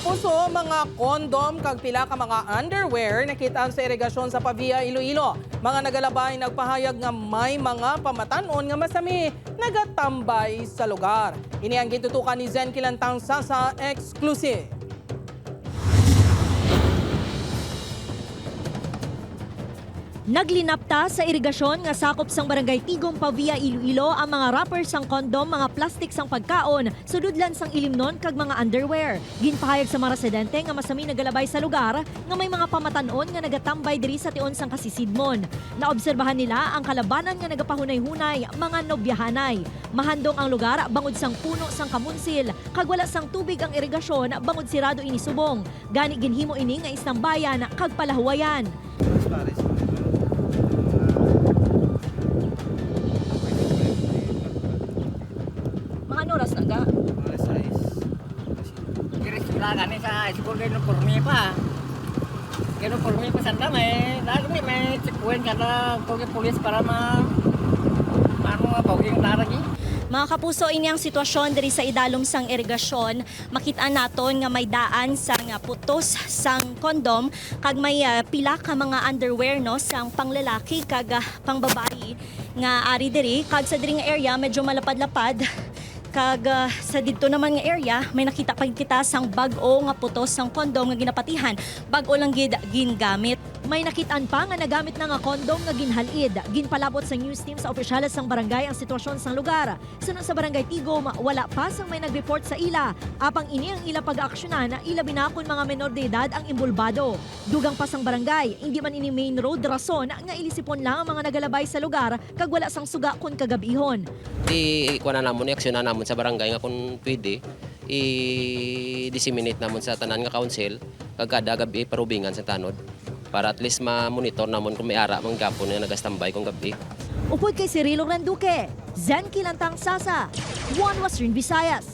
Kapuso, mga kondom kag pila ka mga underwear nakita sa irigasyon sa Pavia, Iloilo. Mga nagalabay nagpahayag nga may mga pamatanon nga masami nagatambay sa lugar. Ini ang gitutukan ni Zen Kilantang Sasa Exclusive. Naglinapta sa irigasyon nga sakop sang barangay Tigom, Pavia, Iloilo ang mga wrappers sang kondom, mga plastic sang pagkaon, sududlan sang ilimnon kag mga underwear. Ginpahayag sa mga residente nga masami nagalabay sa lugar nga may mga pamatanon nga nagatambay diri sa tion sang kasisidmon. Naobserbahan nila ang kalabanan nga nagapahunay-hunay, mga nobyahanay. Mahandong ang lugar bangod sang puno sang kamunsil, kag wala sang tubig ang irigasyon bangod sirado ini subong. Gani ginhimo ini nga istambayan kag palahuwayan. Oras na ga? Kira-kira kani sa school kayo pormi pa. Kayo pormi pa sanda may checkpoint kada pulis para mapawing taragi. Mga kapuso, ini ang sitwasyon diri sa idalom sang irigasyon. Makita naton nga may daan sang putos sang kondom kag may pila ka mga underwear no sang panglalaki kag pangbabayi nga ari diri kag sa diri nga area medyo malapad-lapad. Kag sa dito naman nga area, may nakita pa kita sang bag-o nga putos sang kondom nga ginapatihan. Bag-o lang gingamit. May nakitaan pa nga nagamit na nga kondom nga ginhalid. Ginpalabot sa news team sa opisyales sang barangay ang sitwasyon sang lugar. Sunod sa barangay Tigom, wala pa sang may nag-report sa ila. Apang ini ang ila pag-aaksyonan, ila binakon mga menor de edad ang imbulbado. Dugang pa sang barangay, hindi man ini main road rason nga ilisipon lang ang mga nagalabay sa lugar kag wala sang suga kun kagabihon. Ikuha na namon, i-aksyon na namon sa barangay nga kung pwede, i-disseminate namon sa tanan nga council, kagada gabi parubingan sa tanod, para at least ma-monitor namon kung may ara mang gapon na nagastambay kung gabi. Upod kay Cirilo Randuque, Zen Kilantang Sasa, One Western Visayas.